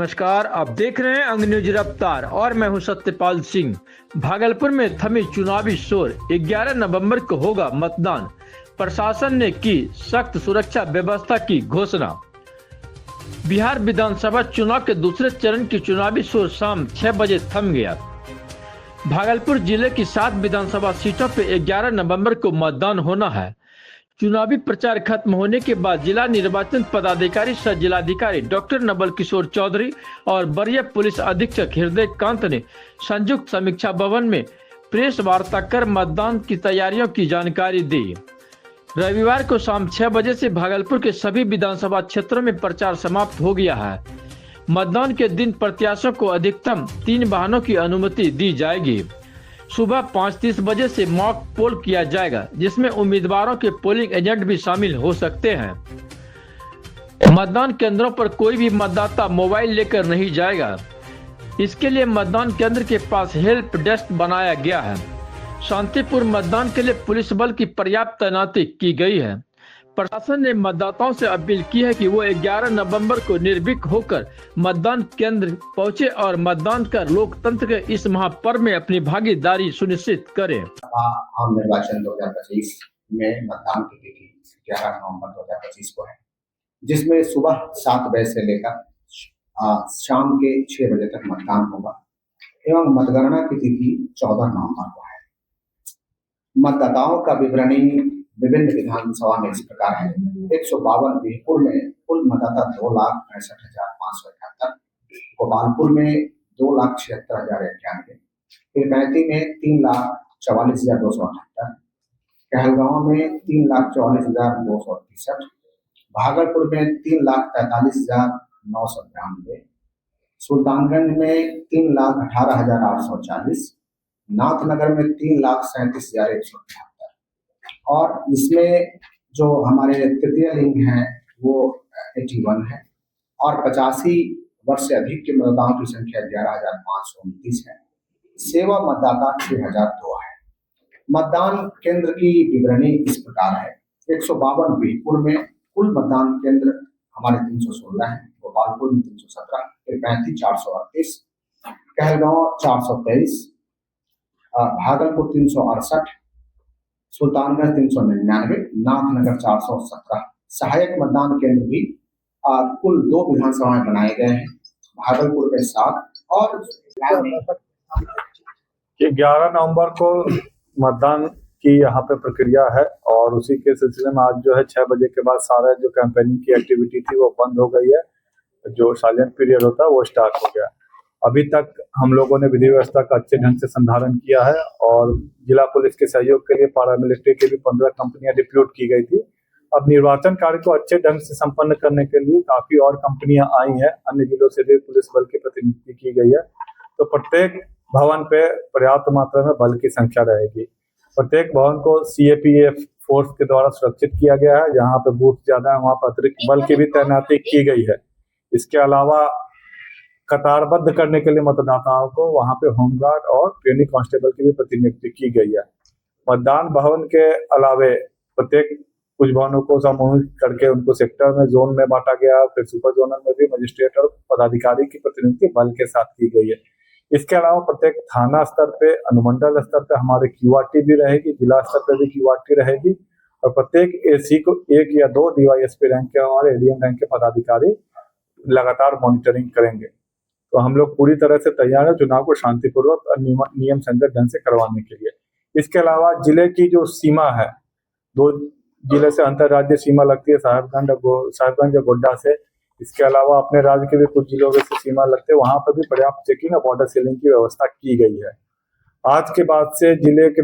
नमस्कार, आप देख रहे हैं अंग न्यूज रफ्तार और मैं हूं सत्यपाल सिंह। भागलपुर में थमी चुनावी शोर, 11 नवंबर को होगा मतदान। प्रशासन ने की सख्त सुरक्षा व्यवस्था की घोषणा। बिहार विधानसभा चुनाव के दूसरे चरण की चुनावी शोर शाम 6 बजे थम गया। भागलपुर जिले की 7 विधानसभा सीटों पर 11 नवंबर को मतदान होना है। चुनावी प्रचार खत्म होने के बाद जिला निर्वाचन पदाधिकारी सह जिलाधिकारी डॉक्टर नवल किशोर चौधरी और वरीय पुलिस अधीक्षक हृदय कांत ने संयुक्त समीक्षा भवन में प्रेस वार्ता कर मतदान की तैयारियों की जानकारी दी। रविवार को शाम 6 बजे से भागलपुर के सभी विधानसभा क्षेत्रों में प्रचार समाप्त हो गया है। मतदान के दिन प्रत्याशियों को अधिकतम 3 वाहनों की अनुमति दी जाएगी। सुबह 5:30 बजे से मॉक पोल किया जाएगा, जिसमें उम्मीदवारों के पोलिंग एजेंट भी शामिल हो सकते हैं। मतदान केंद्रों पर कोई भी मतदाता मोबाइल लेकर नहीं जाएगा। इसके लिए मतदान केंद्र के पास हेल्प डेस्क बनाया गया है। शांतिपूर्ण मतदान के लिए पुलिस बल की पर्याप्त तैनाती की गई है। प्रशासन ने मतदाताओं से अपील की है कि वो 11 नवंबर को निर्भीक होकर मतदान केंद्र पहुंचे और मतदान कर लोकतंत्र के इस महापर्व में अपनी भागीदारी सुनिश्चित करें। आम निर्वाचन 2025 में मतदान की तिथि 11 नवंबर 2025 को है, जिसमें सुबह 7 बजे से लेकर शाम के 6 बजे तक मतदान होगा एवं मतगणना की तिथि 14 नवंबर को है। मतदाताओं का विवरणी विभिन्न विधानसभा में इस प्रकार है। 152 बीरपुर में कुल मतदाता 2,65,571, गोपालपुर में 2,76,091, पीरपैंती में 3,44,278, कहलगांव में 3,44,263, भागलपुर में 3,43,992, सुल्तानगंज में 3,18,840, नाथनगर में 3,37,178 और इसमें जो हमारे तृतीय लिंग हैं वो 81 है और 85 वर्ष से अधिक के मतदाताओं की संख्या 11,529 है। सेवा मतदाता 6,002 है। मतदान केंद्र की विवरणी इस प्रकार है। 152 बीरपुर में कुल मतदान केंद्र हमारे 316 है, गोपालपुर में 317, पीरपैंती 438, कहलगांव 423, भागलपुर 368, सुल्तानगंज 399, नाथनगर 417। सहायक मतदान केंद्र भी कुल 2 विधानसभाएं बनाए गए हैं, भागलपुर में 7 और 11 नवंबर को मतदान की यहाँ पे प्रक्रिया है और उसी के सिलसिले में आज जो है 6 बजे के बाद सारा जो कैंपेनिंग की एक्टिविटी थी वो बंद हो गई है। जो साइलेंट पीरियड होता है वो स्टार्ट हो गया। अभी तक हम लोगों ने विधि व्यवस्था का अच्छे ढंग से संधारण किया है और जिला पुलिस के सहयोग के लिए पैरामिलिट्री के भी 15 कंपनियां डिप्यूट की गई थी। अब निर्वाचन कार्य को अच्छे ढंग से संपन्न करने के लिए काफी और कंपनियां आई हैं, अन्य जिलों से भी पुलिस बल की प्रतिनियुक्ति की गई है। तो प्रत्येक भवन पे पर्याप्त मात्रा में बल की संख्या रहेगी। प्रत्येक भवन को CAPF फोर्स के द्वारा सुरक्षित किया गया है। जहाँ पे बूथ ज्यादा है वहाँ पर अतिरिक्त बल की भी तैनाती की गई है। इसके अलावा कतारबद्ध करने के लिए मतदाताओं को वहां पे होमगार्ड और ट्रेनिंग कांस्टेबल की भी प्रतिनियुक्ति की गई है। मतदान भवन के अलावे प्रत्येक कुछ भवनों को समूहित करके उनको सेक्टर में, जोन में बांटा गया। फिर सुपर जोनल में भी मजिस्ट्रेट और पदाधिकारी की प्रतिनियुक्ति बल के साथ की गई है। इसके अलावा प्रत्येक थाना स्तर पे, अनुमंडल स्तर पे हमारे QRT भी रहेगी, जिला स्तर पे भी QRT रहेगी और प्रत्येक AC को 1 या 2 DYSP रैंक के और ADM रैंक के पदाधिकारी लगातार मॉनिटरिंग करेंगे। तो हम लोग पूरी तरह से तैयार है चुनाव को शांतिपूर्वक और नियम संगत ढंग से करवाने के लिए। इसके अलावा जिले की जो सीमा है, 2 जिले से अंतरराज्य सीमा लगती है, साहिबगंज और गोड्डा से। इसके अलावा अपने राज्य के भी कुछ जिलों से सीमा लगते हैं, वहां पर भी पर्याप्त चेकिंग और बॉर्डर सीलिंग की व्यवस्था की गई है। आज के बाद से जिले के